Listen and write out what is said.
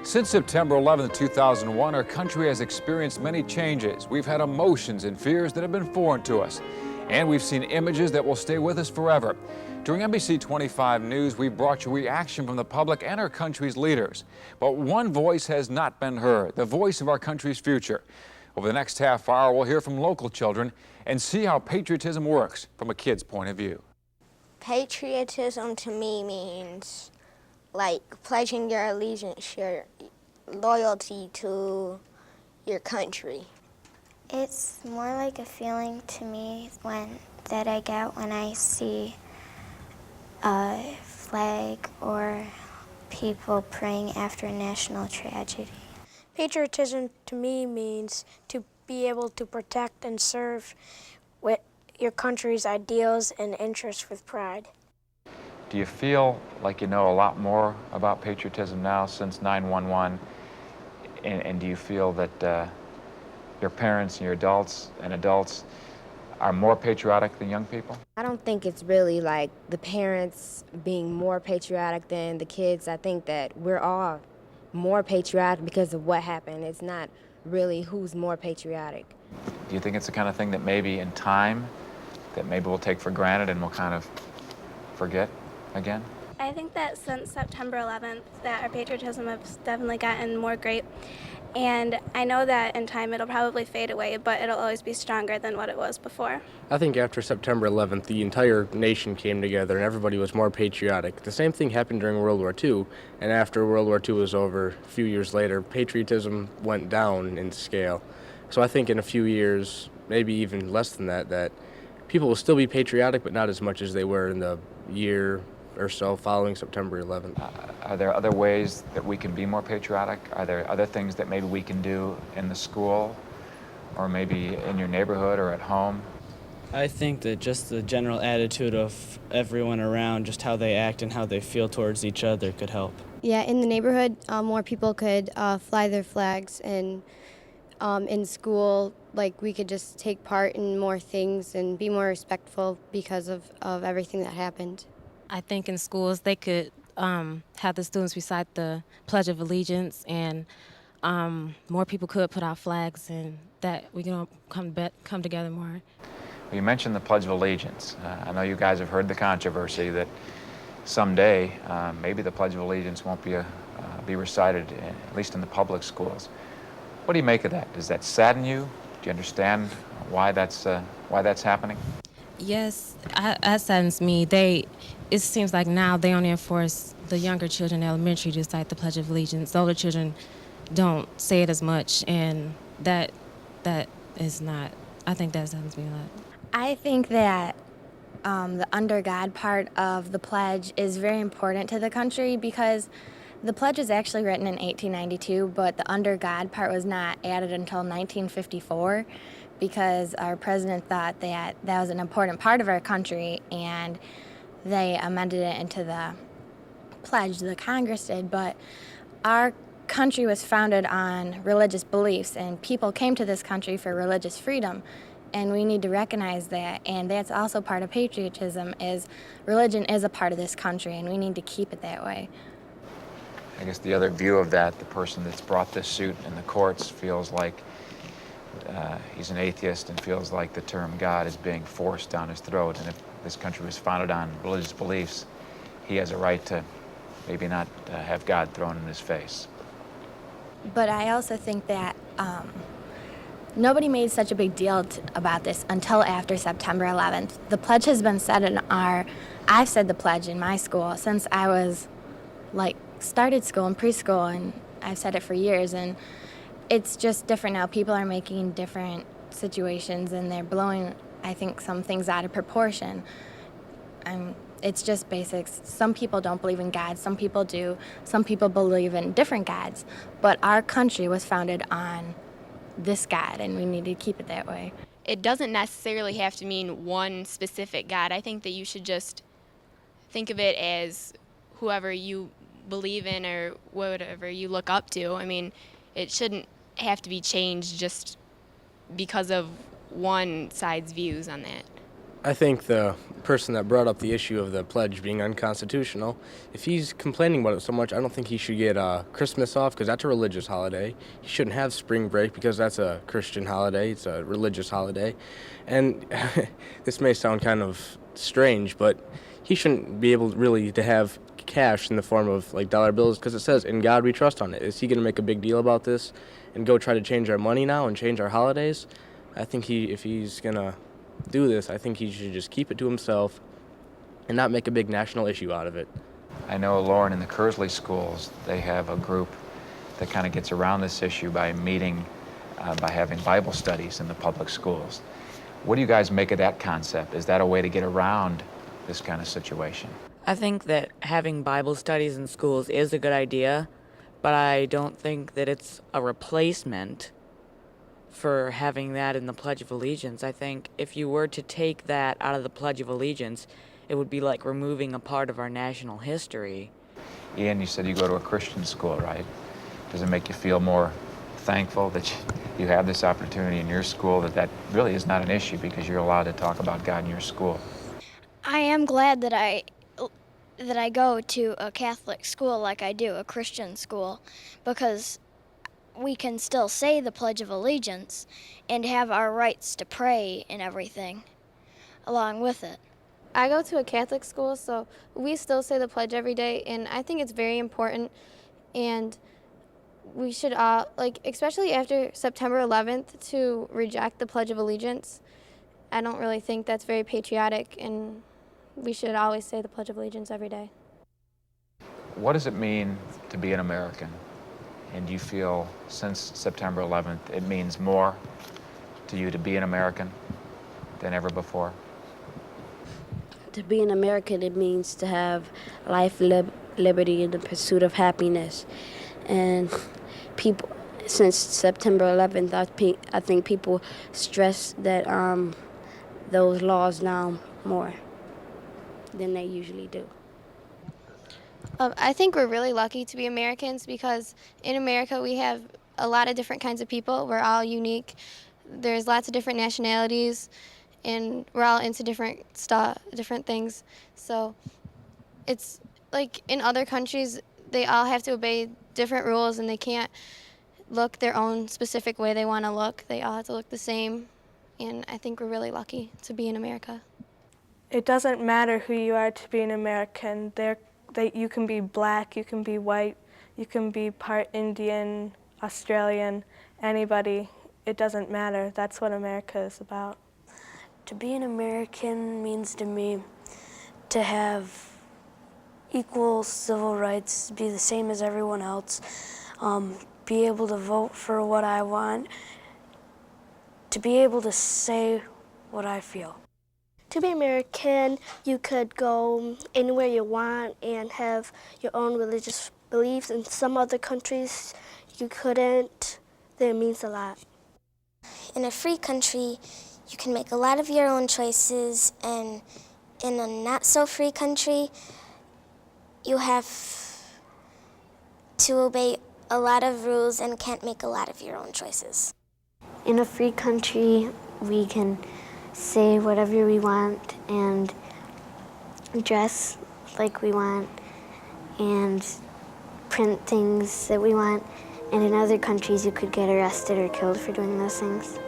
Since September 11, 2001, our country has experienced many changes. We've had emotions and fears that have been foreign to us, and we've seen images that will stay with us forever. During NBC 25 News, we brought you reaction from the public and our country's leaders. But one voice has not been heard, the voice of our country's future. Over the next half hour, we'll hear from local children and see how patriotism works from a kid's point of view. Patriotism to me means like pledging your allegiance, your loyalty to your country. It's more like a feeling to me that I get when I see a flag or people praying after a national tragedy. Patriotism to me means to be able to protect and serve with your country's ideals and interests with pride. Do you feel like you know a lot more about patriotism now since 9/11? And do you feel that your parents and your adults are more patriotic than young people? I don't think it's really like the parents being more patriotic than the kids. I think that we're all more patriotic because of what happened. It's not really who's more patriotic. Do you think it's the kind of thing that maybe in time that maybe we'll take for granted and we'll kind of forget again? I think that since September 11th that our patriotism has definitely gotten more great, and I know that in time it'll probably fade away, but it'll always be stronger than what it was before. I think after September 11th, the entire nation came together and everybody was more patriotic. The same thing happened during World War II, and after World War II was over, a few years later, patriotism went down in scale. So I think in a few years, maybe even less than that, that people will still be patriotic, but not as much as they were in the year or so following September 11th. Are there other ways that we can be more patriotic? Are there other things that maybe we can do in the school or maybe in your neighborhood or at home? I think that just the general attitude of everyone around, just how they act and how they feel towards each other could help. Yeah, in the neighborhood, more people could fly their flags, and in school, like, we could just take part in more things and be more respectful because of everything that happened. I think in schools they could have the students recite the Pledge of Allegiance, and more people could put out flags, and that we can all come together more. Well, you mentioned the Pledge of Allegiance. I know you guys have heard the controversy that someday maybe the Pledge of Allegiance won't be recited, at least in the public schools. What do you make of that? Does that sadden you? Do you understand why that's happening? Yes, that saddens me. It seems like now they only enforce the younger children in elementary to recite the Pledge of Allegiance. The older children don't say it as much, and that is not, I think that saddens me a lot. I think that the under God part of the pledge is very important to the country because the pledge was actually written in 1892, but the under God part was not added until 1954 because our president thought that was an important part of our country, and they amended it into the pledge, the Congress did. But our country was founded on religious beliefs, and people came to this country for religious freedom, and we need to recognize that. And that's also part of patriotism, is religion is a part of this country, and we need to keep it that way. I guess the other view of that, the person that's brought this suit in the courts feels like he's an atheist and feels like the term God is being forced down his throat. And if this country was founded on religious beliefs, he has a right to maybe not have God thrown in his face. But I also think that nobody made such a big deal about this until after September 11th. The pledge has been said I've said the pledge in my school since I was started school in preschool, and I've said it for years, and it's just different now. People are making different situations, and they're blowing, I think, some things out of proportion. It's just basics. Some people don't believe in God, some people do, some people believe in different gods, but our country was founded on this God, and we need to keep it that way. It doesn't necessarily have to mean one specific God. I think that you should just think of it as whoever you believe in or whatever you look up to. I mean, it shouldn't have to be changed just because of one side's views on that. I think the person that brought up the issue of the pledge being unconstitutional, if he's complaining about it so much, I don't think he should get Christmas off because that's a religious holiday. He shouldn't have spring break because that's a Christian holiday. It's a religious holiday. And this may sound kind of strange, but he shouldn't be able really to have cash in the form of like dollar bills because it says, "In God we trust" on it. Is he going to make a big deal about this and go try to change our money now and change our holidays? I think if he's going to do this, I think he should just keep it to himself and not make a big national issue out of it. I know, Lauren, in the Kersley schools, they have a group that kind of gets around this issue by meeting, by having Bible studies in the public schools. What do you guys make of that concept? Is that a way to get around this kind of situation? I think that having Bible studies in schools is a good idea, but I don't think that it's a replacement for having that in the Pledge of Allegiance. I think if you were to take that out of the Pledge of Allegiance, it would be like removing a part of our national history. Ian, you said you go to a Christian school, right? Does it make you feel more thankful that you have this opportunity in your school, that really is not an issue because you're allowed to talk about God in your school? I am glad that I go to a Catholic school like I do, a Christian school, because we can still say the Pledge of Allegiance and have our rights to pray and everything along with it. I go to a Catholic school, so we still say the pledge every day, and I think it's very important, and we should all, especially after September 11th, to reject the Pledge of Allegiance. I don't really think that's very patriotic, and we should always say the Pledge of Allegiance every day. What does it mean to be an American? And do you feel since September 11th it means more to you to be an American than ever before? To be an American, it means to have life, liberty, and the pursuit of happiness. And people, since September 11th, I think people stress that those laws now more than they usually do. I think we're really lucky to be Americans because in America we have a lot of different kinds of people. We're all unique. There's lots of different nationalities, and we're all into different things. So it's like in other countries, they all have to obey different rules, and they can't look their own specific way they want to look. They all have to look the same, and I think we're really lucky to be in America. It doesn't matter who you are to be an American. You can be black, you can be white, you can be part Indian, Australian, anybody. It doesn't matter. That's what America is about. To be an American means to me to have equal civil rights, be the same as everyone else, be able to vote for what I want, to be able to say what I feel. To be American, you could go anywhere you want and have your own religious beliefs. In some other countries, you couldn't. That means a lot. In a free country, you can make a lot of your own choices, and in a not-so-free country, you have to obey a lot of rules and can't make a lot of your own choices. In a free country, we can say whatever we want and dress like we want and print things that we want. And in other countries, you could get arrested or killed for doing those things.